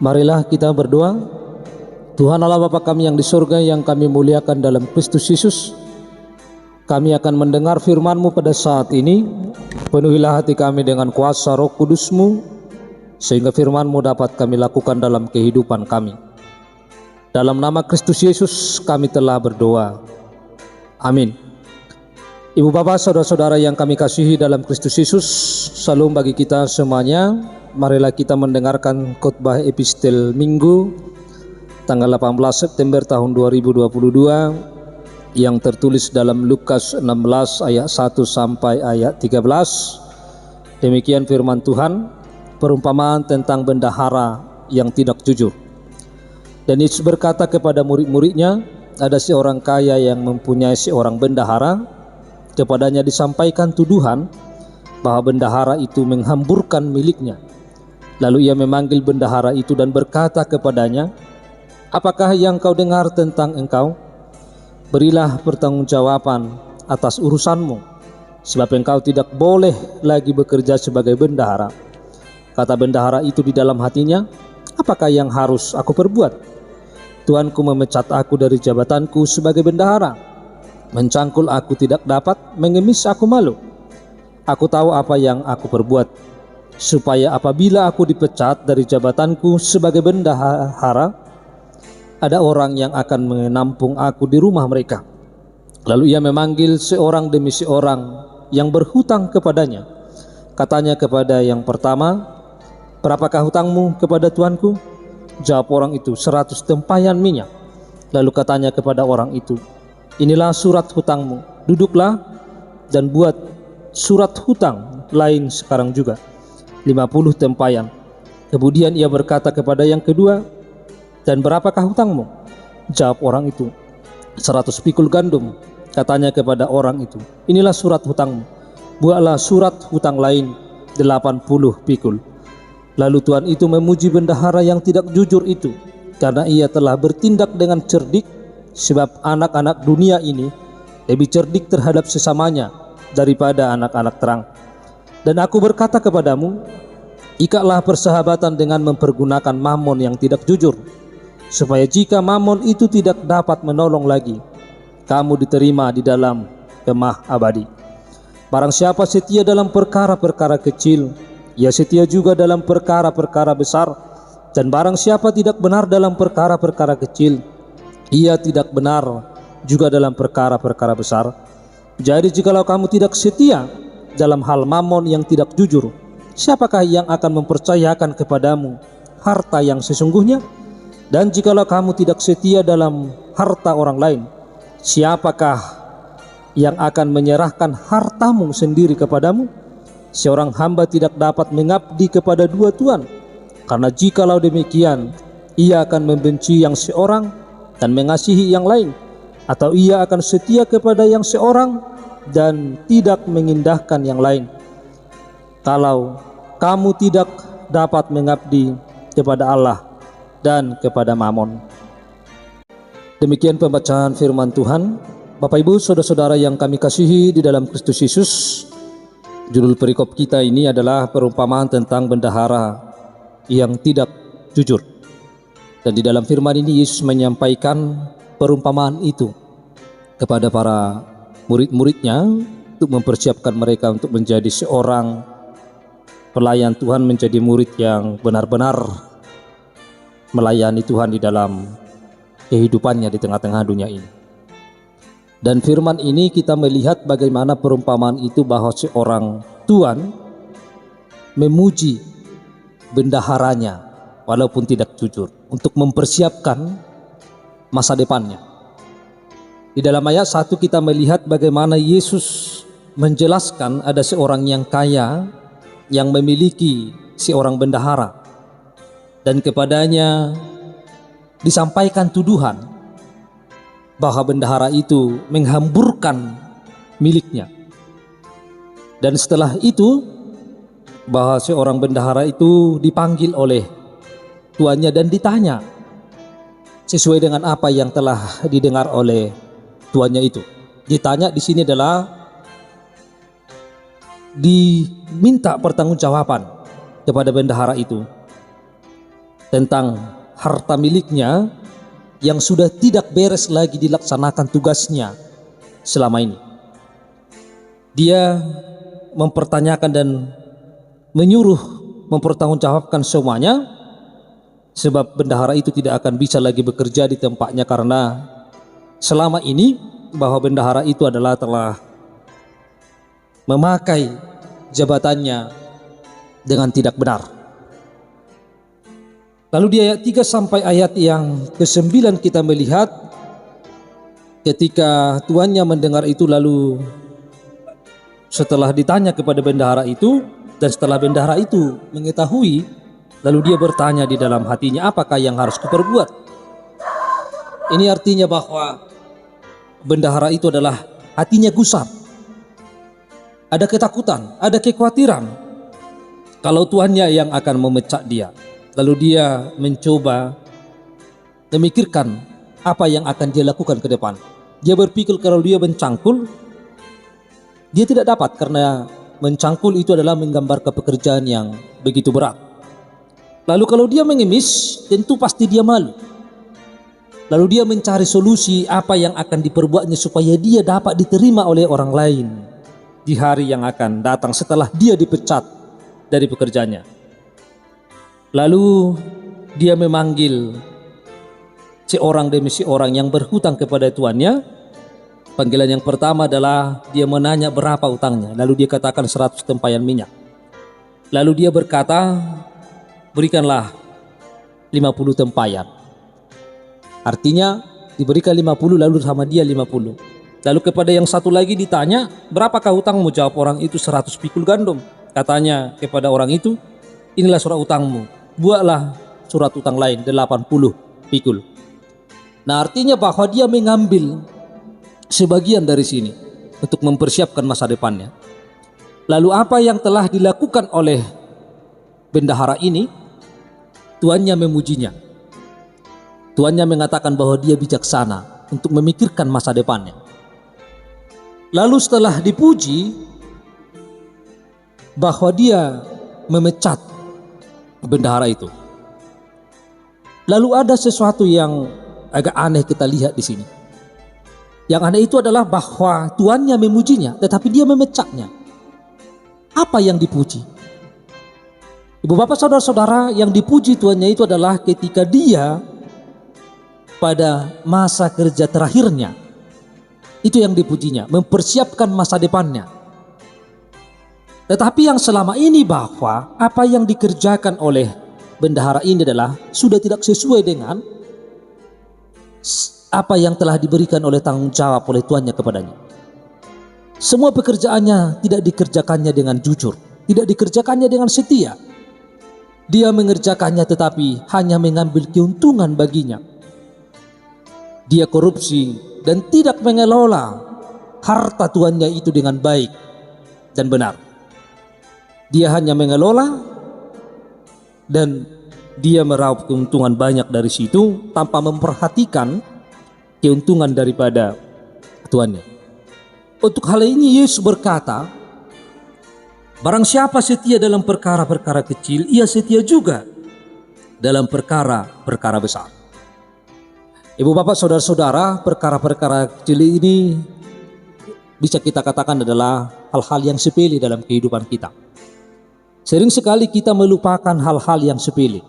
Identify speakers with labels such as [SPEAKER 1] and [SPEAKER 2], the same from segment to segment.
[SPEAKER 1] Marilah kita berdoa. Tuhan Allah Bapa kami yang di surga, yang kami muliakan dalam Kristus Yesus, kami akan mendengar firman-Mu pada saat ini. Penuhilah hati kami dengan kuasa Roh Kudus-Mu, sehingga firman-Mu dapat kami lakukan dalam kehidupan kami. Dalam nama Kristus Yesus kami telah berdoa. Amin. Ibu Bapak, saudara-saudara yang kami kasihi dalam Kristus Yesus, salam bagi kita semuanya. Marilah kita mendengarkan khotbah epistel Minggu tanggal 18 September tahun 2022 yang tertulis dalam Lukas 16 ayat 1 sampai ayat 13. Demikian firman Tuhan, perumpamaan tentang bendahara yang tidak jujur. Dan Yesus berkata kepada murid-muridnya, ada seorang kaya yang mempunyai seorang bendahara. Kepadanya disampaikan tuduhan bahwa bendahara itu menghamburkan miliknya. Lalu ia memanggil bendahara itu dan berkata kepadanya, apakah yang kau dengar tentang engkau? Berilah pertanggungjawaban atas urusanmu, sebab engkau tidak boleh lagi bekerja sebagai bendahara. Kata bendahara itu di dalam hatinya, apakah yang harus aku perbuat? Tuanku memecat aku dari jabatanku sebagai bendahara. Mencangkul aku tidak dapat, mengemis aku malu. Aku tahu apa yang aku perbuat, supaya apabila aku dipecat dari jabatanku sebagai bendahara, ada orang yang akan menampung aku di rumah mereka. Lalu ia memanggil seorang demi seorang yang berhutang kepadanya. Katanya kepada yang pertama, berapakah hutangmu kepada tuanku? Jawab orang itu, 100 tempayan minyak. Lalu katanya kepada orang itu, inilah surat hutangmu, duduklah dan buat surat hutang lain sekarang juga, 50 tempayan. Kemudian ia berkata kepada yang kedua, dan berapakah hutangmu? Jawab orang itu, 100 pikul gandum. Katanya kepada orang itu, inilah surat hutangmu, buatlah surat hutang lain 80 pikul. Lalu Tuhan itu memuji bendahara yang tidak jujur itu, karena ia telah bertindak dengan cerdik, sebab anak-anak dunia ini lebih cerdik terhadap sesamanya daripada anak-anak terang. Dan aku berkata kepadamu, ikatlah persahabatan dengan mempergunakan mamon yang tidak jujur, supaya jika mamon itu tidak dapat menolong lagi, kamu diterima di dalam kemah abadi. Barang siapa setia dalam perkara-perkara kecil, ia setia juga dalam perkara-perkara besar. Dan barang siapa tidak benar dalam perkara-perkara kecil, ia tidak benar juga dalam perkara-perkara besar. Jadi jikalau kamu tidak setia dalam hal mamon yang tidak jujur, siapakah yang akan mempercayakan kepadamu harta yang sesungguhnya? Dan jikalau kamu tidak setia dalam harta orang lain, siapakah yang akan menyerahkan hartamu sendiri kepadamu? Seorang hamba tidak dapat mengabdi kepada dua tuan, karena jikalau demikian, ia akan membenci yang seorang dan mengasihi yang lain, atau ia akan setia kepada yang seorang dan tidak mengindahkan yang lain. Kalau kamu tidak dapat mengabdi kepada Allah dan kepada mamon. Demikian pembacaan firman Tuhan. Bapak Ibu, saudara-saudara yang kami kasihi di dalam Kristus Yesus, judul perikop kita ini adalah perumpamaan tentang bendahara yang tidak jujur. Dan di dalam firman ini Yesus menyampaikan perumpamaan itu kepada para murid-muridnya untuk mempersiapkan mereka untuk menjadi seorang pelayan Tuhan, menjadi murid yang benar-benar melayani Tuhan di dalam kehidupannya di tengah-tengah dunia ini. Dan firman ini kita melihat bagaimana perumpamaan itu bahwa seorang tuan memuji bendaharanya walaupun tidak jujur untuk mempersiapkan masa depannya. Di dalam ayat 1 kita melihat bagaimana Yesus menjelaskan ada seorang yang kaya yang memiliki seorang bendahara, dan kepadanya disampaikan tuduhan bahwa bendahara itu menghamburkan miliknya. Dan setelah itu bahwa seorang bendahara itu dipanggil oleh tuannya dan ditanya sesuai dengan apa yang telah didengar oleh tuannya itu. Ditanya di sini adalah diminta pertanggungjawaban kepada bendahara itu. tentang harta miliknya yang sudah tidak beres lagi dilaksanakan tugasnya selama ini. Dia mempertanyakan dan menyuruh mempertanggungjawabkan semuanya, sebab bendahara itu tidak akan bisa lagi bekerja di tempatnya karena selama ini bahwa bendahara itu adalah telah memakai jabatannya dengan tidak benar. Lalu di ayat 3 sampai ayat yang ke-9 kita melihat ketika tuannya mendengar itu, lalu setelah ditanya kepada bendahara itu dan setelah bendahara itu mengetahui, lalu dia bertanya di dalam hatinya, apakah yang harus kuperbuat? Ini artinya bahwa bendahara itu adalah hatinya gusar. Ada ketakutan, ada kekhawatiran kalau tuannya yang akan memecat dia. Lalu dia mencoba memikirkan apa yang akan dia lakukan ke depan. Dia berpikir kalau dia mencangkul, dia tidak dapat karena mencangkul itu adalah menggambarkan pekerjaan yang begitu berat. Lalu kalau dia mengemis, tentu pasti dia malu. Lalu dia mencari solusi apa yang akan diperbuatnya supaya dia dapat diterima oleh orang lain di hari yang akan datang setelah dia dipecat dari pekerjaannya. Lalu dia memanggil seorang demi seorang yang berhutang kepada tuannya. Panggilan yang pertama adalah dia menanya berapa utangnya. Lalu dia katakan 100 tempayan minyak. Lalu dia berkata, berikanlah 50 tempayan. Artinya diberikan 50 lalu sama dia 50. Lalu kepada yang satu lagi ditanya, berapakah hutangmu? Jawab orang itu 100 pikul gandum. Katanya kepada orang itu, inilah surat utangmu, buatlah surat utang lain 80 pikul. Nah, artinya bahwa dia mengambil sebagian dari sini untuk mempersiapkan masa depannya. Lalu apa yang telah dilakukan oleh bendahara ini? Tuannya memujinya. Tuannya mengatakan bahwa dia bijaksana untuk memikirkan masa depannya. Lalu setelah dipuji bahwa dia memecat bendahara itu, lalu ada sesuatu yang agak aneh kita lihat di sini. Yang aneh itu adalah bahwa tuannya memujinya, tetapi dia memecatnya. Apa yang dipuji? Ibu bapak saudara-saudara, yang dipuji tuannya itu adalah ketika dia pada masa kerja terakhirnya, itu yang dipujinya, mempersiapkan masa depannya. Tetapi yang selama ini bahwa apa yang dikerjakan oleh bendahara ini adalah sudah tidak sesuai dengan apa yang telah diberikan oleh tanggung jawab oleh tuannya kepadanya. Semua pekerjaannya tidak dikerjakannya dengan jujur, tidak dikerjakannya dengan setia. Dia mengerjakannya tetapi hanya mengambil keuntungan baginya. Dia korupsi dan tidak mengelola harta tuannya itu dengan baik dan benar. Dia hanya mengelola dan dia meraup keuntungan banyak dari situ tanpa memperhatikan keuntungan daripada tuannya. Untuk hal ini Yesus berkata, barang siapa setia dalam perkara-perkara kecil, ia setia juga dalam perkara-perkara besar. Ibu bapak saudara-saudara, perkara-perkara kecil ini bisa kita katakan adalah hal-hal yang sepele dalam kehidupan kita. Sering sekali kita melupakan hal-hal yang sepele,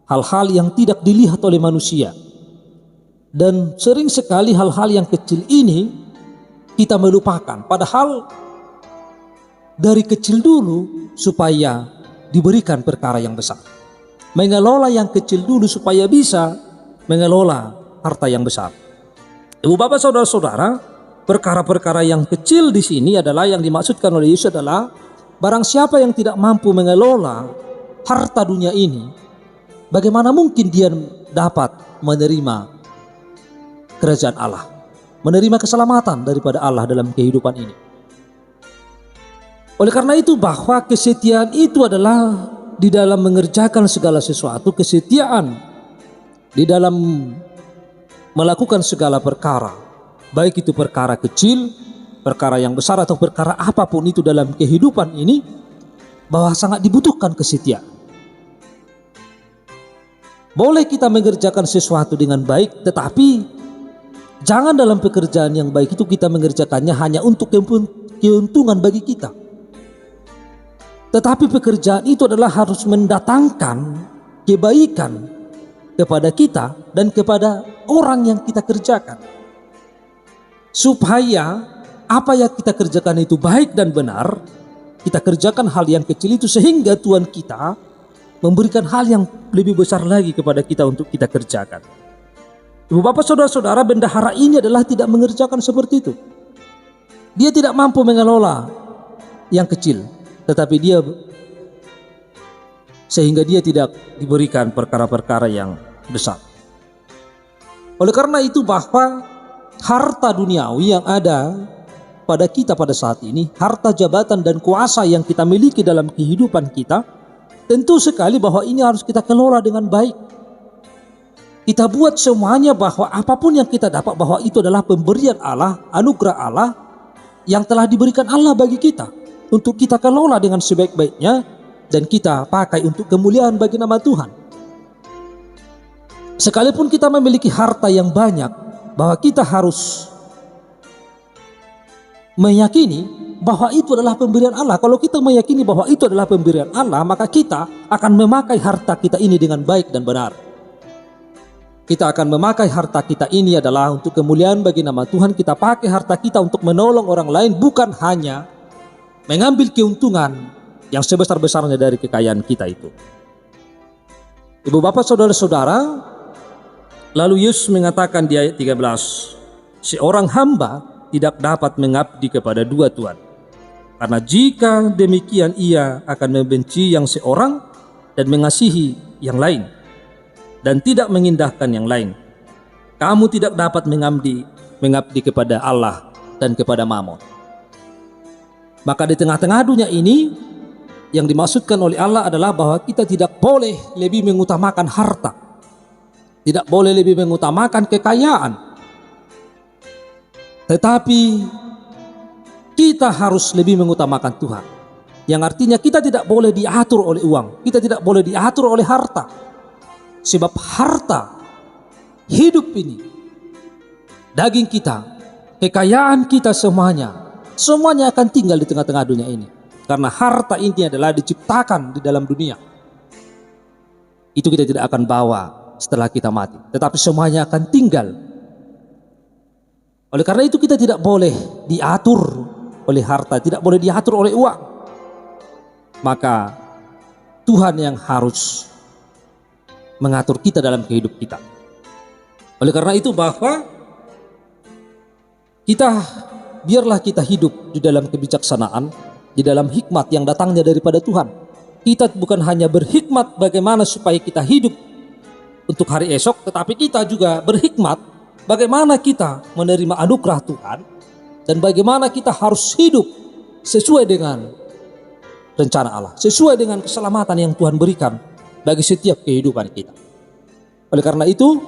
[SPEAKER 1] hal-hal yang tidak dilihat oleh manusia. Dan sering sekali hal-hal yang kecil ini kita melupakan. Padahal dari kecil dulu supaya diberikan perkara yang besar. Mengelola yang kecil dulu supaya bisa mengelola harta yang besar. Ibu bapak saudara-saudara, perkara-perkara yang kecil di sini adalah yang dimaksudkan oleh Yesus adalah barang siapa yang tidak mampu mengelola harta dunia ini, bagaimana mungkin dia dapat menerima kerajaan Allah, menerima keselamatan daripada Allah dalam kehidupan ini. Oleh karena itu bahwa kesetiaan itu adalah di dalam mengerjakan segala sesuatu, kesetiaan di dalam melakukan segala perkara, baik itu perkara kecil, perkara yang besar atau perkara apapun itu dalam kehidupan ini, bahwa sangat dibutuhkan kesetiaan. Boleh kita mengerjakan sesuatu dengan baik, tetapi jangan dalam pekerjaan yang baik itu kita mengerjakannya hanya untuk keuntungan bagi kita. Tetapi pekerjaan itu adalah harus mendatangkan kebaikan kepada kita dan kepada orang yang kita kerjakan. Supaya apa yang kita kerjakan itu baik dan benar, kita kerjakan hal yang kecil itu sehingga Tuhan kita memberikan hal yang lebih besar lagi kepada kita untuk kita kerjakan. Ibu bapak saudara-saudara, bendahara ini adalah tidak mengerjakan seperti itu. Dia tidak mampu mengelola yang kecil, tetapi dia sehingga dia tidak diberikan perkara-perkara yang besar. Oleh karena itu bahwa harta duniawi yang ada pada kita pada saat ini, harta jabatan dan kuasa yang kita miliki dalam kehidupan kita, tentu sekali bahwa ini harus kita kelola dengan baik. Kita buat semuanya bahwa apapun yang kita dapat bahwa itu adalah pemberian Allah, anugerah Allah yang telah diberikan Allah bagi kita untuk kita kelola dengan sebaik-baiknya dan kita pakai untuk kemuliaan bagi nama Tuhan. Sekalipun kita memiliki harta yang banyak, bahwa kita harus meyakini bahwa itu adalah pemberian Allah. Kalau kita meyakini bahwa itu adalah pemberian Allah, maka kita akan memakai harta kita ini dengan baik dan benar. Kita akan memakai harta kita ini adalah untuk kemuliaan bagi nama Tuhan. Kita pakai harta kita untuk menolong orang lain, bukan hanya mengambil keuntungan yang sebesar-besarnya dari kekayaan kita itu. Ibu bapak saudara-saudara, lalu Yesus mengatakan di ayat 13, seorang hamba tidak dapat mengabdi kepada dua tuan. Karena jika demikian ia akan membenci yang seorang dan mengasihi yang lain, dan tidak mengindahkan yang lain. Kamu tidak dapat mengabdi kepada Allah dan kepada Mammon. Maka di tengah-tengah dunia ini, yang dimaksudkan oleh Allah adalah bahwa kita tidak boleh lebih mengutamakan harta, tidak boleh lebih mengutamakan kekayaan, tetapi kita harus lebih mengutamakan Tuhan. Yang artinya kita tidak boleh diatur oleh uang, kita tidak boleh diatur oleh harta. Sebab harta, hidup ini, daging kita, kekayaan kita semuanya akan tinggal di tengah-tengah dunia ini. Karena harta ini adalah diciptakan di dalam dunia. Itu kita tidak akan bawa setelah kita mati, tetapi semuanya akan tinggal. Oleh karena itu kita tidak boleh diatur oleh harta, tidak boleh diatur oleh uang. Maka Tuhan yang harus mengatur kita dalam kehidupan kita. Oleh karena itu bahwa biarlah kita hidup di dalam kebijaksanaan, di dalam hikmat yang datangnya daripada Tuhan. Kita bukan hanya berhikmat bagaimana supaya kita hidup untuk hari esok, tetapi kita juga berhikmat bagaimana kita menerima anugerah Tuhan dan bagaimana kita harus hidup sesuai dengan rencana Allah, sesuai dengan keselamatan yang Tuhan berikan bagi setiap kehidupan kita. Oleh karena itu,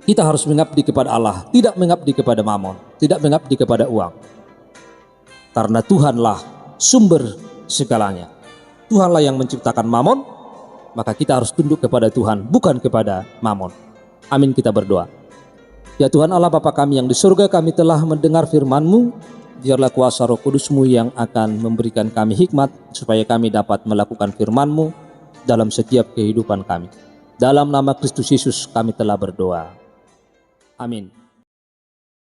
[SPEAKER 1] kita harus mengabdi kepada Allah, tidak mengabdi kepada Mammon, tidak mengabdi kepada uang. Karena Tuhanlah sumber segalanya. Tuhanlah yang menciptakan Mammon, maka kita harus tunduk kepada Tuhan, bukan kepada Mammon. Amin, kita berdoa. Ya Tuhan Allah Bapa kami yang di surga, kami telah mendengar firman-Mu. Biarlah kuasa Roh Kudus-Mu yang akan memberikan kami hikmat, supaya kami dapat melakukan firman-Mu dalam setiap kehidupan kami. Dalam nama Kristus Yesus kami telah berdoa. Amin.